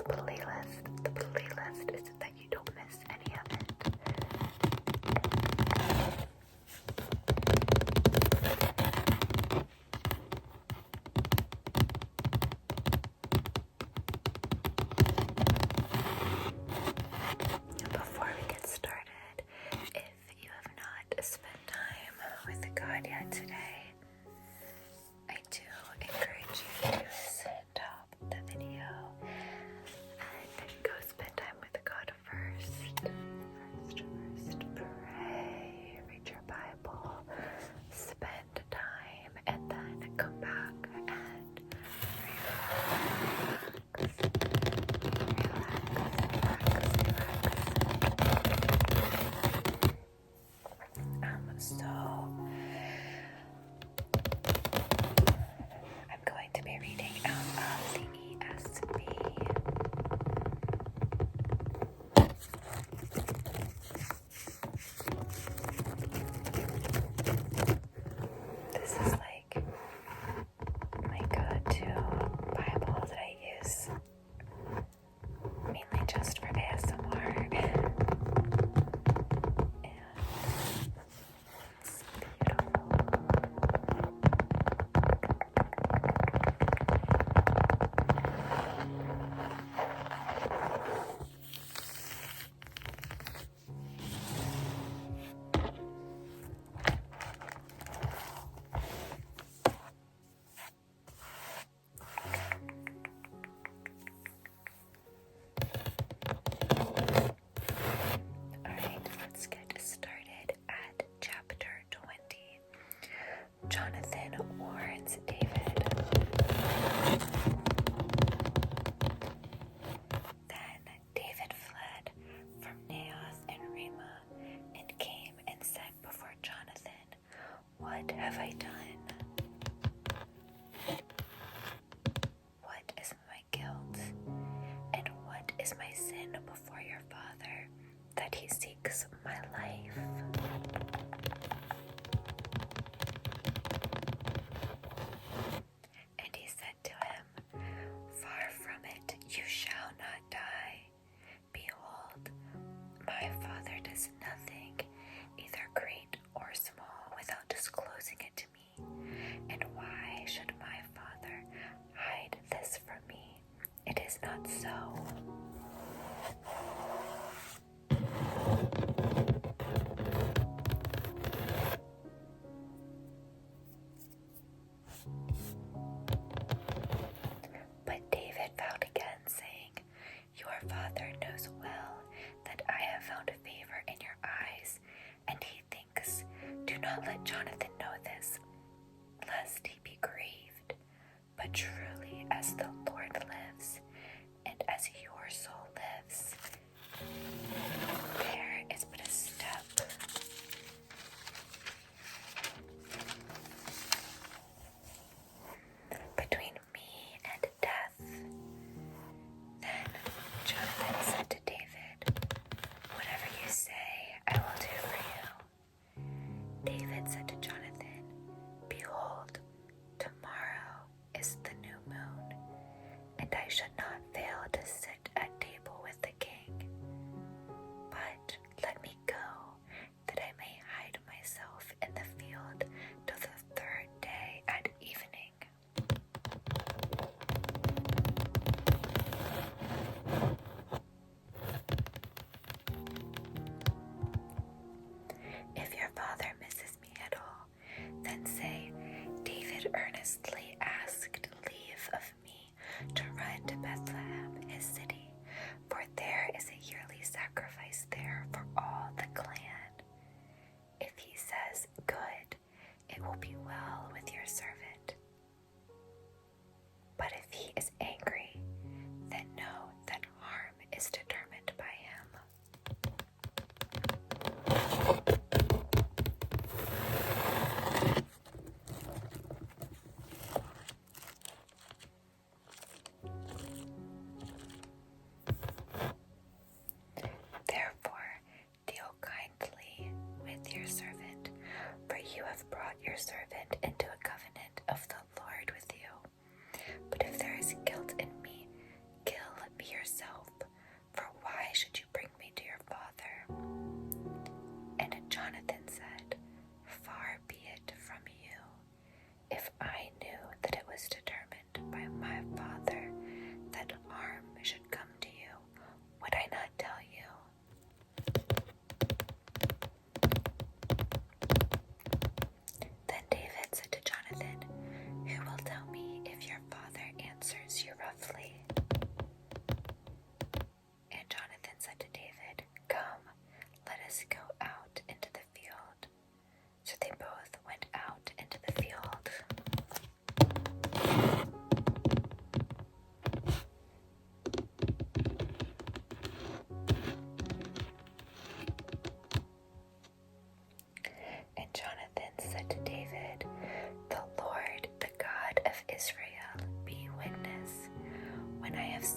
The playlist is so that you don't miss any of it. Before we get started, if you have not spent time with God yet today, I do encourage you to stop the video and go spend time with God first. First, pray, read your Bible, spend time, and then come back and So, I'm going to be reading out of the ESV. This is like my go-to Bible that I use mainly just for ASMR. Jonathan warns David. Then David fled from Naioth and Ramah and came and said before Jonathan, "What have I done? What is my guilt? And what is my sin before your father, that he seeks my life?" "You shall not die. Behold, my father does nothing, either great or small, without disclosing it to me. And why should my father hide this from me? It is not so." But David vowed again, saying, "Your father knows well that I have found favor in your eyes, and he thinks, 'Do not let Jonathan know this, lest he be grieved. But truly, as the Lord lives, and as your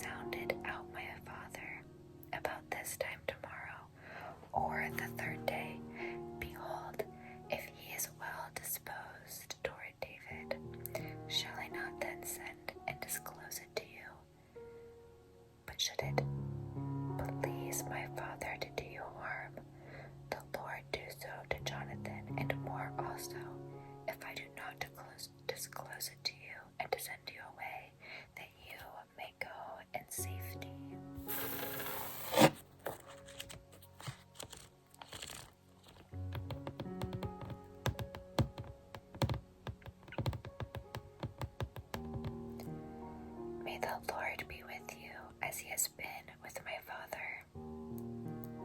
sounded out my father about this time tomorrow, or the third day, behold, if he is well disposed toward David, shall I not then send and disclose it to you? But should it please my father to do you harm, the Lord do so to Jonathan, and more also, if I do not disclose it to you, and to send you away, that you may go in safety. May the Lord be with you as he has been with my father.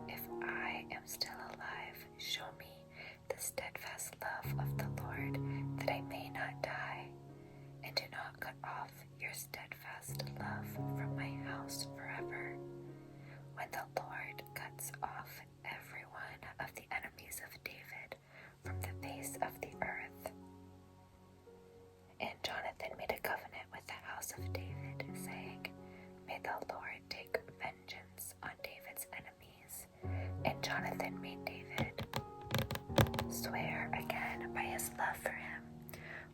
If I am still alive, show me the steadfast love of the Lord, that I may not die, and do not cut off your steadfast love from my house forever. When the Lord cuts off every one of the enemies of David from the face of the earth. And Jonathan made a covenant with the house of David, saying, May the Lord take vengeance on David's enemies. And Jonathan made David swear again by his love for him,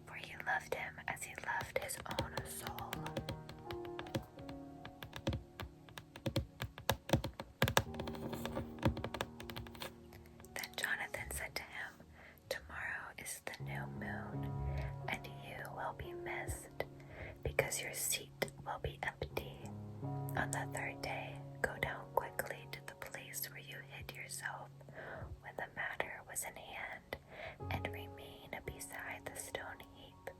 for he loved him as he loved his own soul. Then Jonathan said to him, Tomorrow is the new moon, and you will be missed, because your seat will be empty. On the third day, go down quickly to the place where you hid yourself when the matter was in hand, and remain beside the stone heap.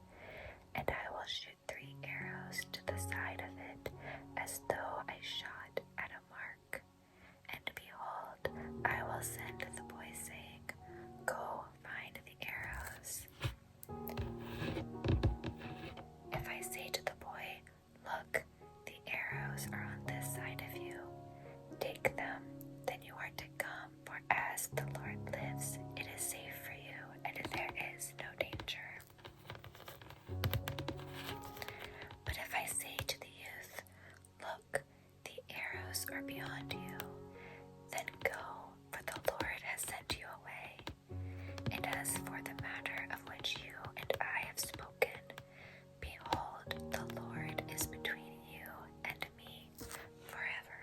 And I will shoot 3 arrows to the side of it, as though I shot at a mark. And behold, I will send the boy, saying, Go find the arrows. If I say to the boy, Look, the arrows are on this side of you, take them, then you are to come, for as the Lord lives, it is safe for you, and there is no danger. But if I say to the youth, Look, the arrows are beyond you, then go, for the Lord has sent you away. And as for the matter of which you and I have spoken, behold, the Lord is between you and me forever.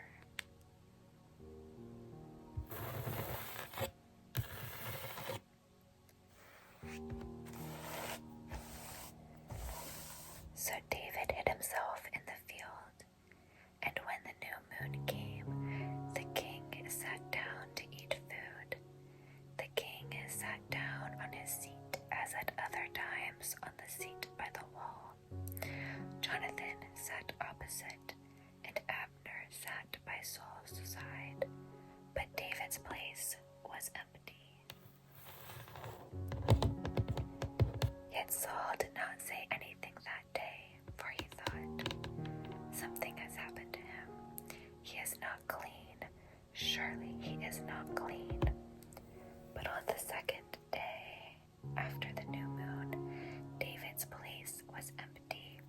So David hid himself in the field, and when the new moon came, the king sat down to eat food. The king sat down on his seat as at other times on the seat by the wall. Jonathan sat opposite, and Abner sat by Saul's side, but David's place was empty. Yet Saul did not say anything that day, for he thought, Something has happened to him. He is not clean. Surely he is not clean. But on the second day, after the new moon, David's place was empty.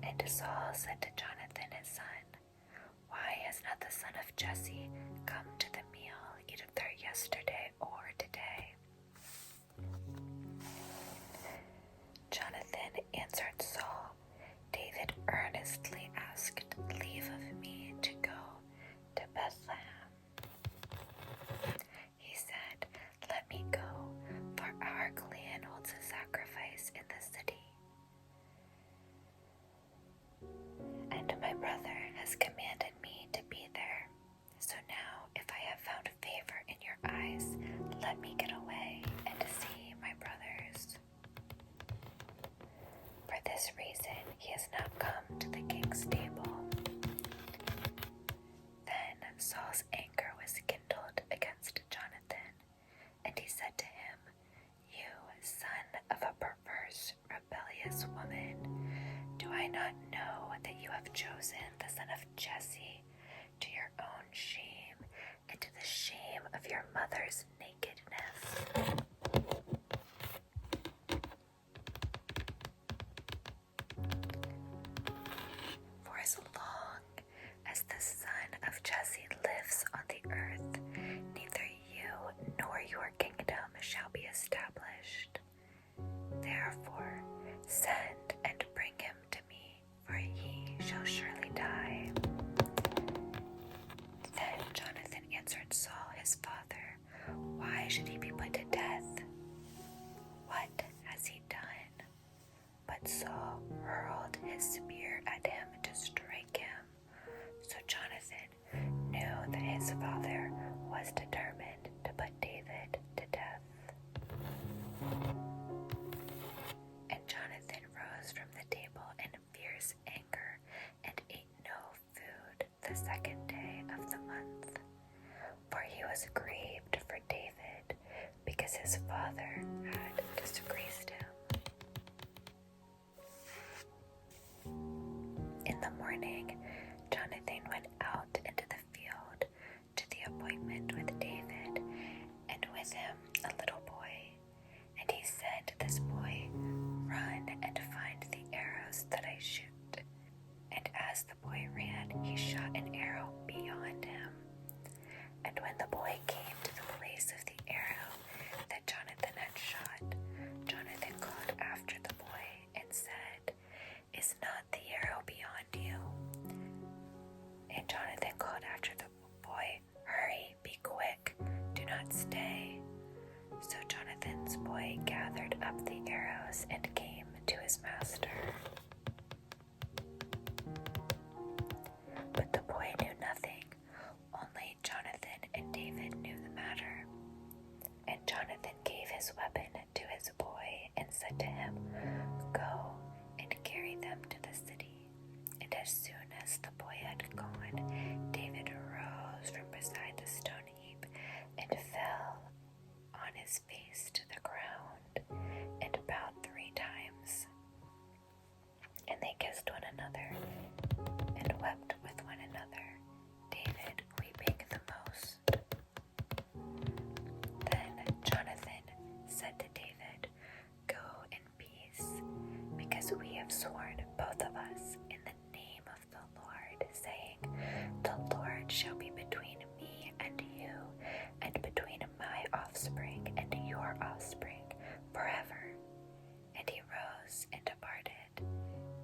And Saul said to Jonathan his son, Why has not the son of Jesse come to the meal either yesterday or today? Jonathan answered Saul, David earnestly asked leave of me to go to Bethlehem. He said, Let me go, for our clan holds a sacrifice in the city. And my brother has commanded me to be there. So now, if I have found favor in your eyes, let me get away and see my brothers. For this reason, he has not come to the king's table. Then Saul's anger was kindled against Jonathan, and he said to him, You son of a perverse, rebellious woman, do I not know that you have chosen the son of Jesse to your own shame and to the shame of your mother's nakedness? For as second day of the month, for he was grieved for David, because his father had disgraced him. In the morning, Jonathan went out into the field to the appointment with David, and with him a little boy. And he said to this boy, "Run and find the arrows that I shoot." And as the boy ran, he shot an arrow beyond him. And when the boy came to the place of the arrow that Jonathan had shot, Jonathan called after the boy and said, "Is not the arrow beyond you?" And Jonathan called after the boy, "Hurry, be quick, do not stay." So Jonathan's boy gathered up the arrows and came to his master. But the boy knew nothing, only Jonathan and David knew the matter. And Jonathan gave his weapon to his boy and said to him, "Go and carry them to the city." And as soon as the boy had gone, David arose from beside the stone heap and fell on his face to the ground and bowed 3 times. And they kissed one another and wept with one another, David weeping the most. Then Jonathan said to David, "Go in peace, because we have sworn, both of us, in the name of the Lord, saying, 'The Lord shall be between me and you, and between my offspring and your offspring forever.'" And he rose and departed,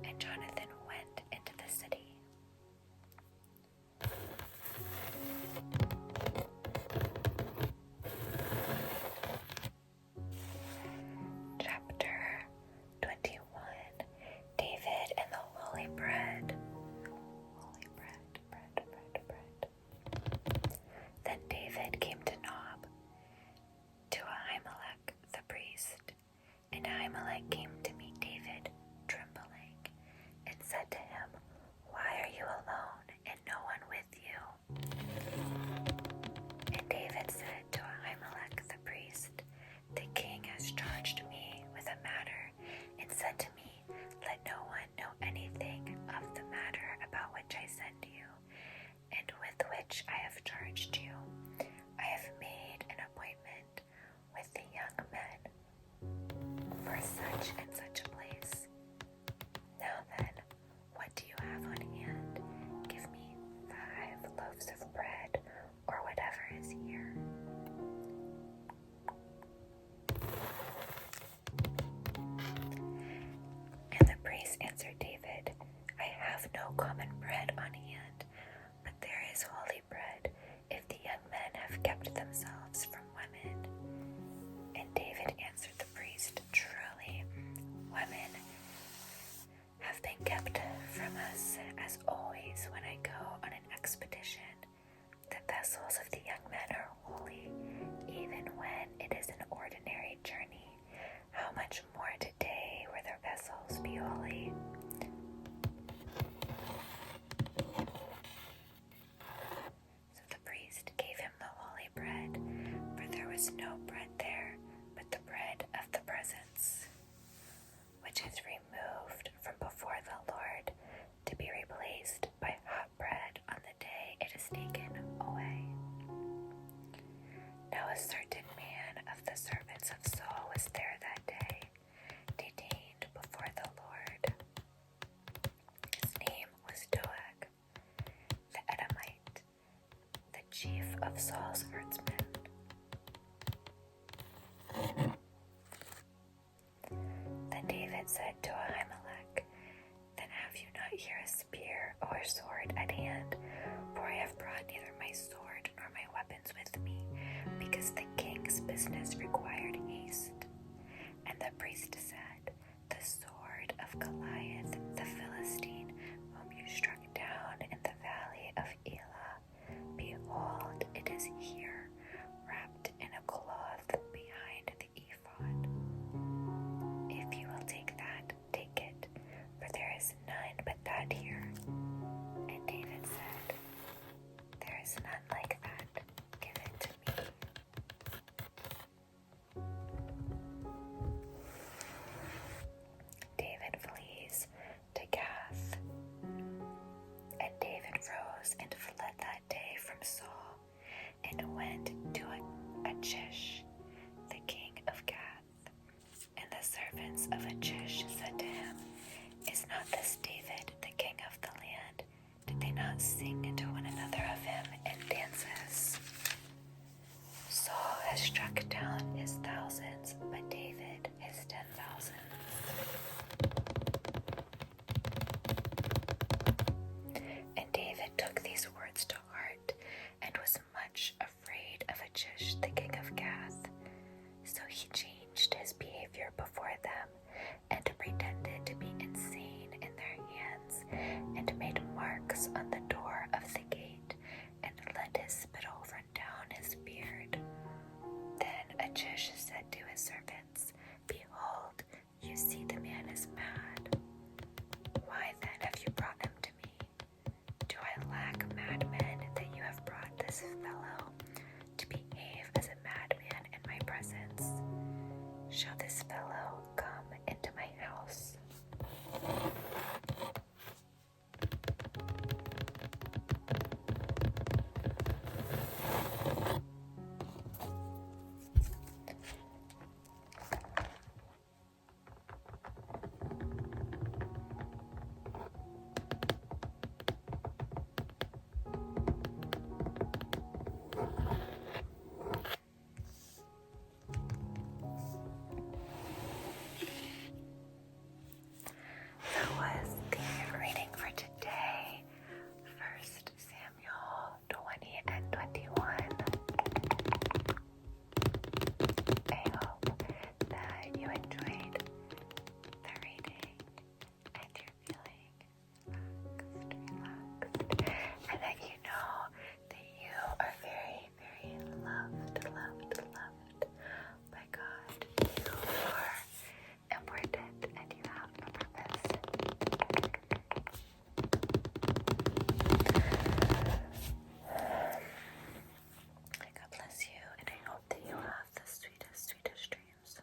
and Jonathan went into the city. Chapter 21. David and the holy bread. Holy bread, bread, bread, bread. Then David came to Nob, to Ahimelech the priest. And Ahimelech came to meet David, trembling, and said to him, "Why are you alone, and no one with you?" And David said to Ahimelech the priest, "The king has charged me with a matter, and said to me, 'Let no one know anything of the matter about which I send you, and with which I have charged you. I have made an appointment with the young men for such and such a place. Now then, what do you have on hand? Give me 5 loaves of bread, or whatever is here." And the priest answered David, "I have no common bread on hand, but there is holy bread, if the young men have kept themselves from women." And David answered the priest, "Truly, women have been kept from us, as always when I go on an expedition. The vessels of the young men are holy, even when it is an ordinary journey. How much more today will their vessels be holy?" So the priest gave him the holy bread, for there was no bread there but the bread of the presence, which is removed from before the Lord, to be replaced by hot bread on the day it is taken away. Now a certain man of the servants of Saul was there that day, detained before the Lord. His name was Doeg, the Edomite, the chief of Saul's herdsmen. Then David said to Ahimelech, "Then have you not here a spear or a sword at hand? For I have brought neither my sword nor my weapons with me, because the king's business required haste." And the priest said, "The sword of Goliath the Philistine, whom you struck down in the valley of Elah, behold, it is here, wrapped in a cloth behind the ephod. If you will take that, take it, for there is none but that here." And David said, went to Achish, the king of Gath. And the servants of Achish said to him, Is not this David, the king of the land? Did they not sing to one another of him in dances? Saul has struck down his thousands, but David his 10,000. And David took these words to heart and was much afraid of Achish, the king of Gath. So he changed his behavior before them and pretended to be insane in their hands and made marks on the door of the gate and let his spittle run down his beard. Then Achish said to his servants, Behold, you see the man is mad. Why then have you brought him to me? Do I lack madmen that you have brought this fellow to behave as a madman in my presence? Shall this fellow come into my house? That was the reading for today, 1 Samuel 20 and 21. I hope that you enjoyed the reading and you're feeling relaxed, and that you know that you are very, very loved by God. You are important and you have a purpose. God bless you, and I hope that you have the sweetest dreams.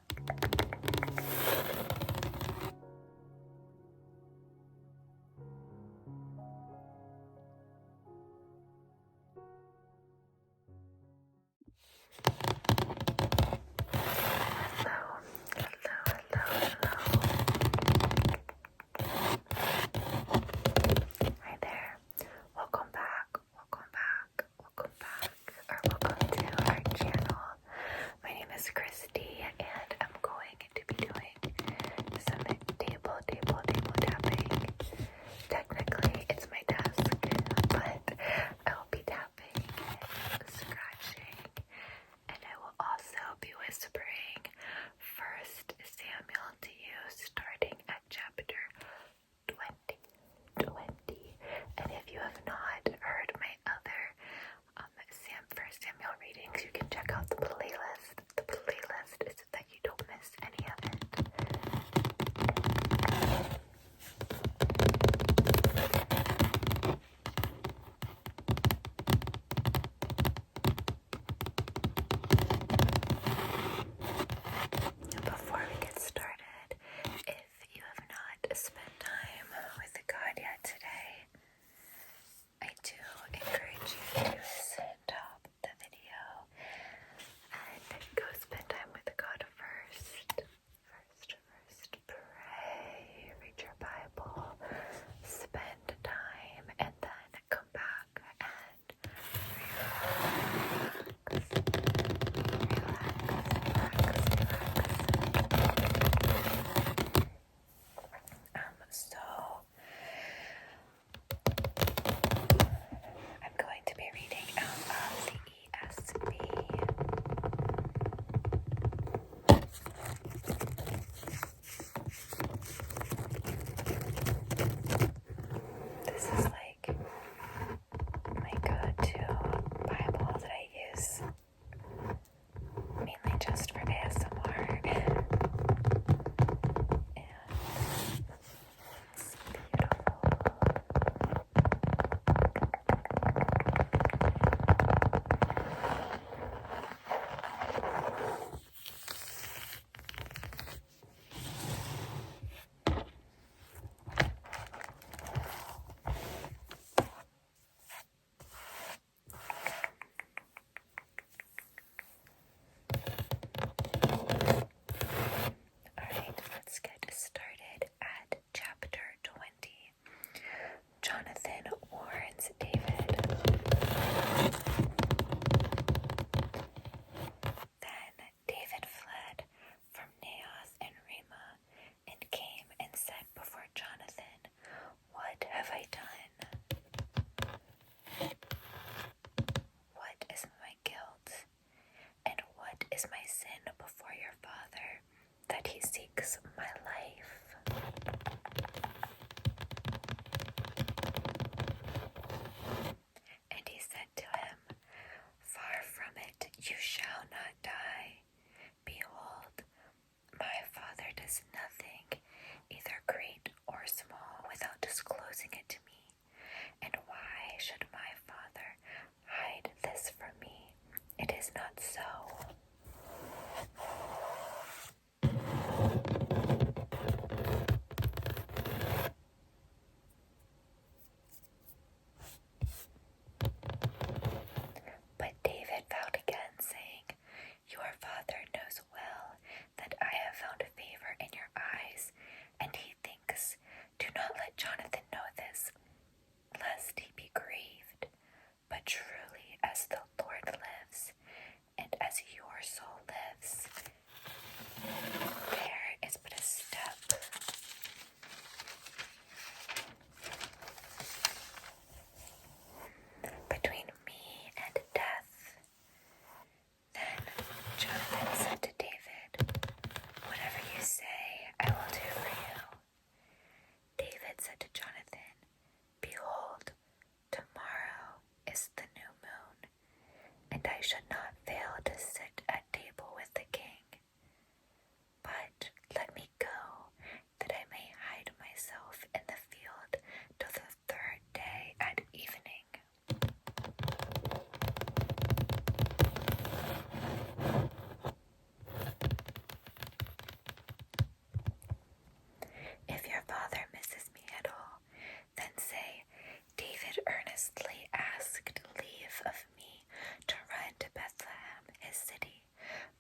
David earnestly asked leave of me to run to Bethlehem, his city,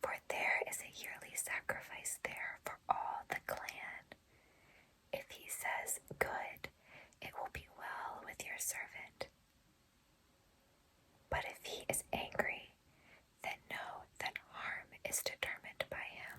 for there is a yearly sacrifice there for all the clan. If he says, good, it will be well with your servant. But if he is angry, then know that harm is determined by him.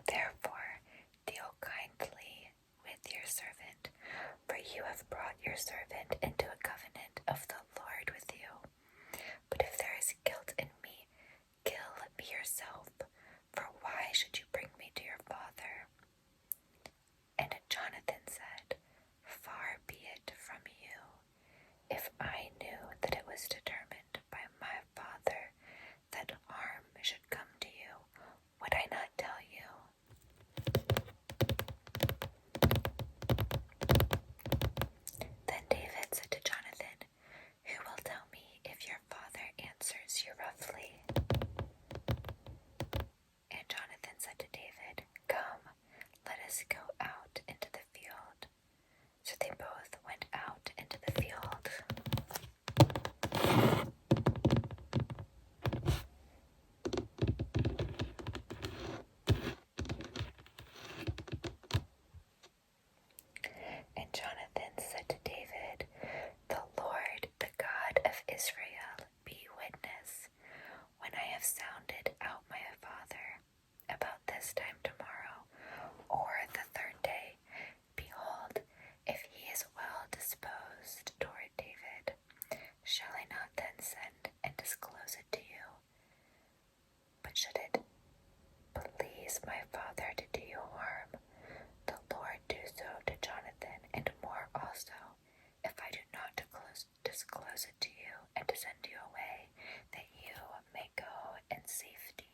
Therefore, deal kindly with your servant, for you have brought your servant into a covenant of the Lord with you. But if there is guilt in me, kill me yourself, for why should you bring me to your father? And Jonathan said, far be it from you. If I knew that it was determined by my father that harm should come to you, would I not tell you? Then David said to Jonathan, who will tell me if your father answers you roughly? And Jonathan said to David, come, let us go out into the field. So they both went out into the field. And Jonathan said to David, the Lord, the God of Israel, be witness, when I have sounded out my father about this time tomorrow, or the third day, behold, if he is well disposed toward David, shall I not then send and disclose it to you? But should it please my father to do you harm, the Lord do so to Jonathan, and more also, if I do not disclose it to you, and to send you away, that you may go in safety.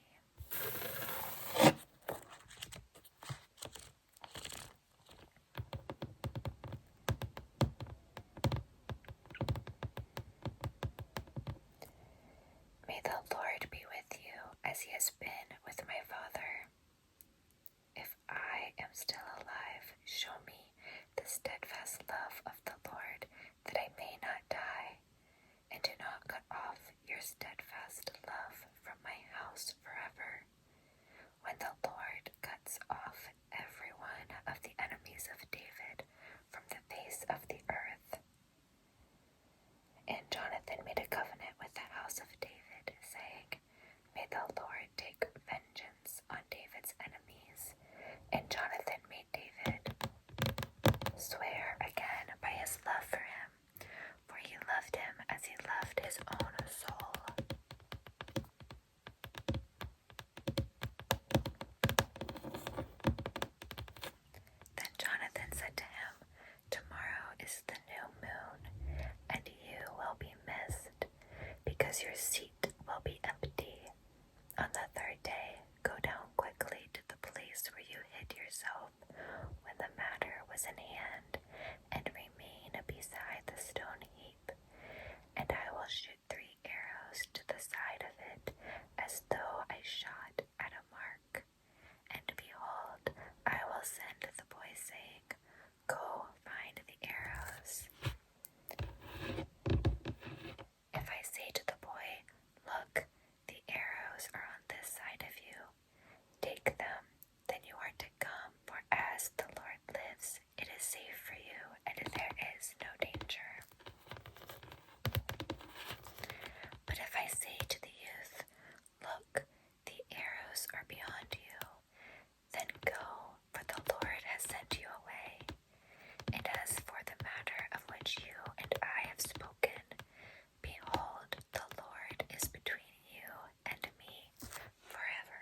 May the Lord be with you as he has been with my father. If I am still alive, show me the steadfast love of the Lord, that I may not die, and do not cut off your steadfast love from my house forever. When the Lord cuts off every one of the enemies of David from the face of the earth. And Jonathan made a covenant with the house of David, saying, may the Lord take vengeance on David's enemies. And Jonathan made David swear again by his love for him, for he loved him as he loved his own soul. Then Jonathan said to him, tomorrow is the new moon, and you will be missed, because your seat will be empty. On the third day, go down quickly to the place where you hid yourself when the matter was in hand, and remain beside the stone heap. And I will shoot 3 arrows to the side of it, as though I shot at a mark. And behold, I will send the boy, saying, go find the arrows. If I say to the boy, look, the arrows are on this side of you, take them, then you are to come, for as the Lord lives, it is safe for you, and there is no danger. But if I say to the youth, look, the arrows are beyond you, then go, for the Lord has sent you away. And as for the matter of which you and I have spoken, behold, the Lord is between you and me forever.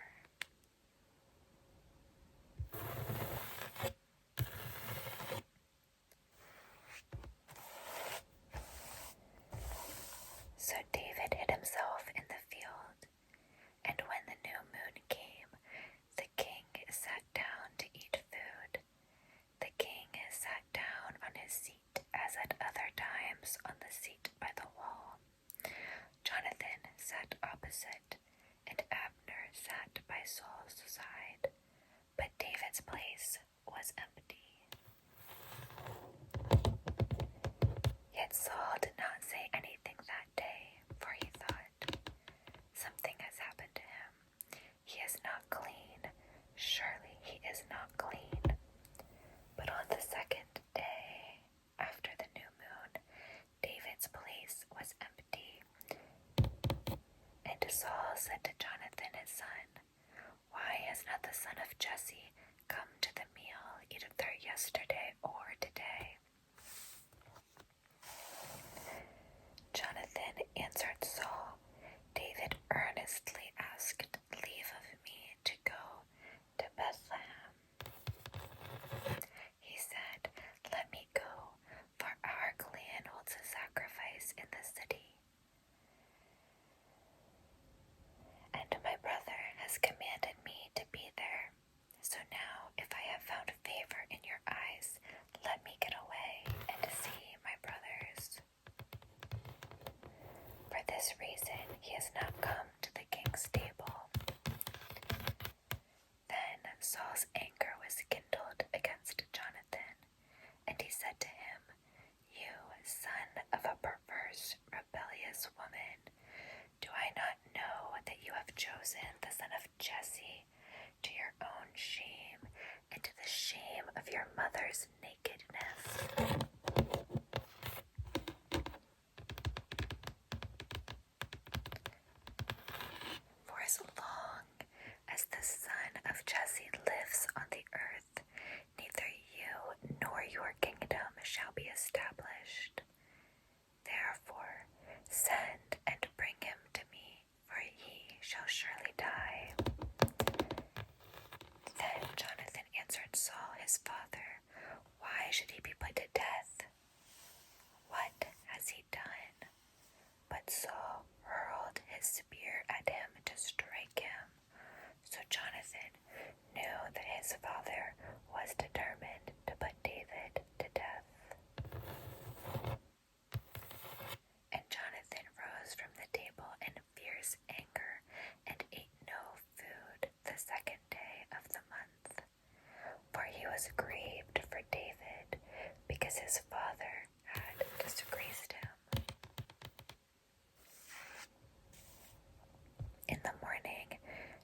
So David hid himself in the field, and when the new moon came, the king sat down to eat food. The king sat down on his seat as at other times on the seat sat opposite, and Abner sat by Saul's side, but David's place was empty. Yet Saul did not say anything that day, for he thought, something has happened to him. He is not clean. Surely he is not clean. But on the second day, after the new moon, David's place was empty. And Saul said to Jonathan his son, "Why has not the son of Jesse come to the meal either yesterday or today?" Jonathan answered Saul, "David earnestly asked leave of me to go to Bethlehem. He said, 'Let me go, for our clan holds a sacrifice in the city. And my brother has commanded me to be there. So now, if I have found favor in your eyes, let me get away and see my brothers.' For this reason he has not come to the king's table." Then Saul's anger was kindled against Jonathan, and he said to him, "You son of a perverse, rebellious woman, do I not know that you have chosen the son of Jesse to your own shame and to the shame of your mother's nakedness? For as long as the son of Jesse lives on the earth, neither you nor your kingdom shall be established. Therefore, send and bring him to me, for he shall surely die." Then Jonathan answered Saul his father, "Why should he be put to death? What has he done?" But Saul hurled his spear at him to strike him. So Jonathan knew that his father was determined to put David to death. And Jonathan rose from the table in fierce anger and ate no food the second day of the month, for he was grieved for David, because his father had disgraced him. In the morning,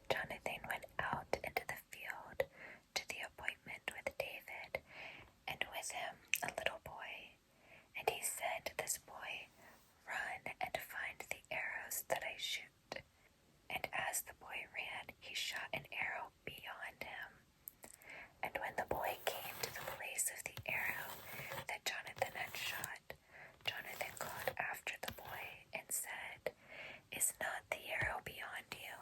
Jonathan went out into the field to the appointment with David, and with him a little boy. And he said to this boy, "Run and find the arrows that I shoot." And as the boy ran, he shot an arrow beyond him. And when the boy came to the place of the arrow that Jonathan had shot, Jonathan called after the boy and said, "Is not the arrow beyond you?"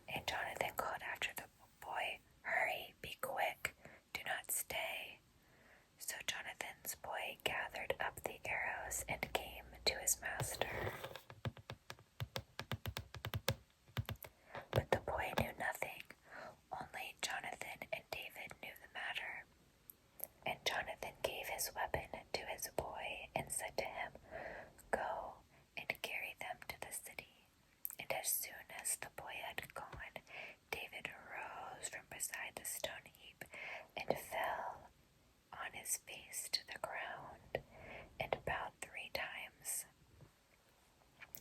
And Jonathan called after the boy, "Hurry, be quick, do not stay." So Jonathan's boy gathered up the arrows and came to his master. But the boy knew nothing, only Jonathan and David knew the matter. And Jonathan gave his weapon to his boy and said to him, "Go and carry them to the city." And as soon as the boy had gone, David rose from beside the stone heap and fell on his face to the ground and bowed 3 times.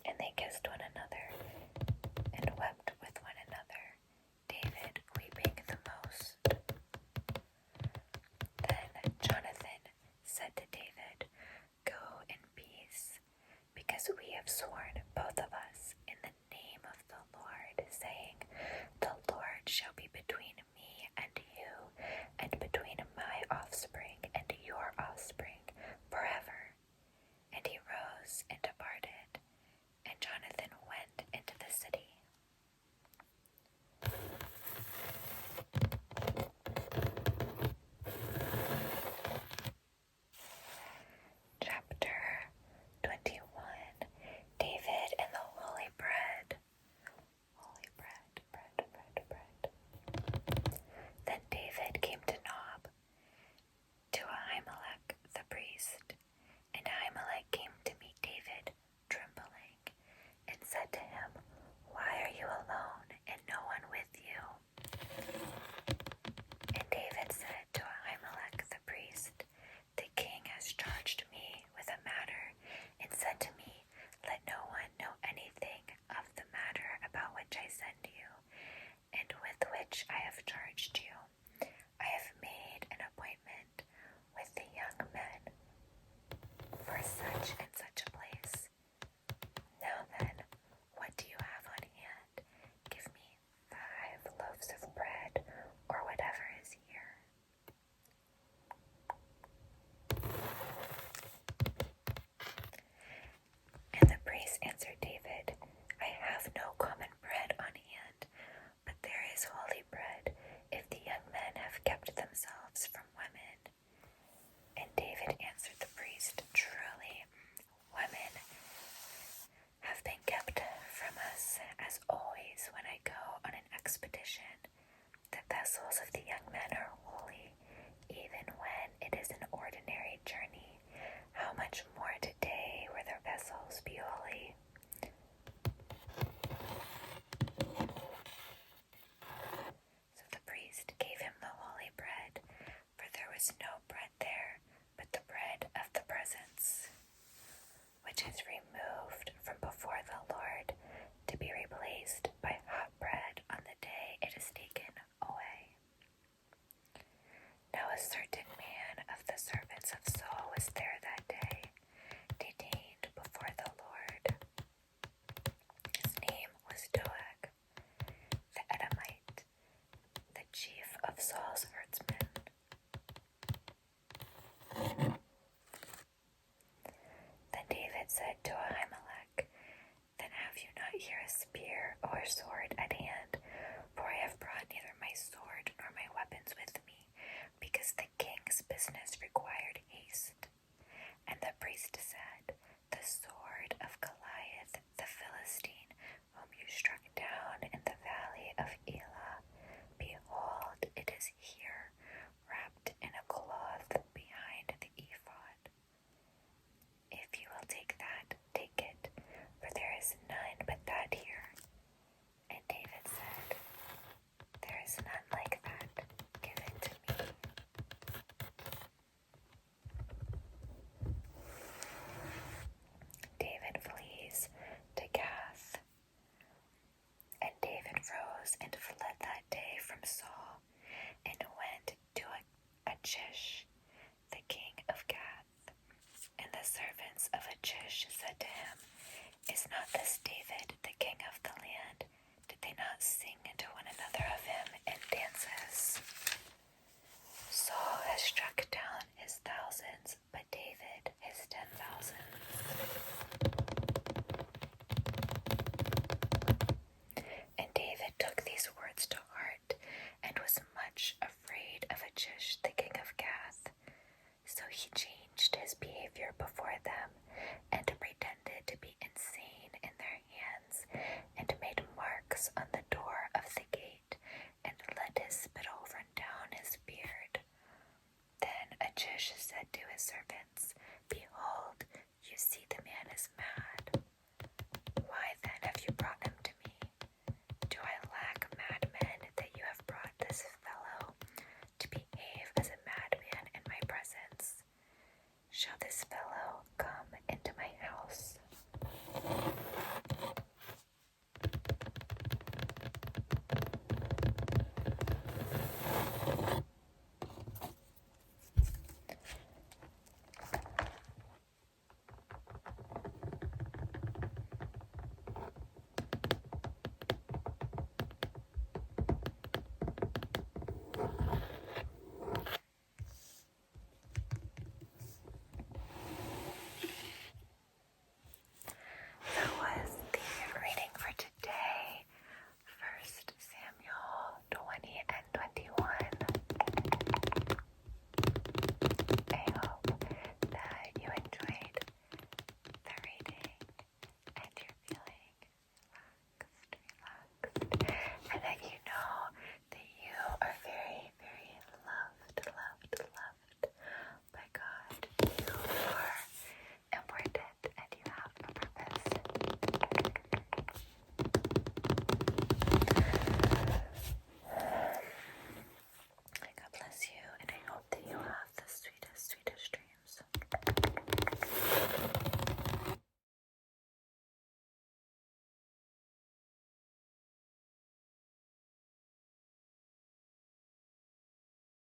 And they kissed one another and wept with one another, David weeping the most. Then Jonathan said to David, "Go in peace, because we have sworn, both of us, in the name of the Lord, saying, 'The Lord shall be between me and you, and between my offspring and your offspring forever.' And he rose and departed, and Jonathan went into the city. Chapter 21. David is removed from before the Lord to be replaced by hot bread on the day it is taken away. Now a certain man of the servants of Saul was there that day, detained before the Lord. His name was Doeg, the Edomite, the chief of Saul's herdsmen. Then David said to Ahimelech, Then have you not here a spear or a sword at hand? For I have brought neither my sword nor my weapons with me, because the king's business required haste. And the priest said, The sword of Goliath the Philistine, whom you struck down in the valley of Elah, behold, it is here, wrapped in a cloth behind the ephod. If you will take that, take it, for there is none but that here. And David said, There is none like that. Give it to me. David flees to Gath. And David rose and fled that day from Saul, and went to Achish, the king of Gath. And the servants of Achish said to him, Is not this David, the king of the land? Did they not sing to one another of him in dances? Saul has struck down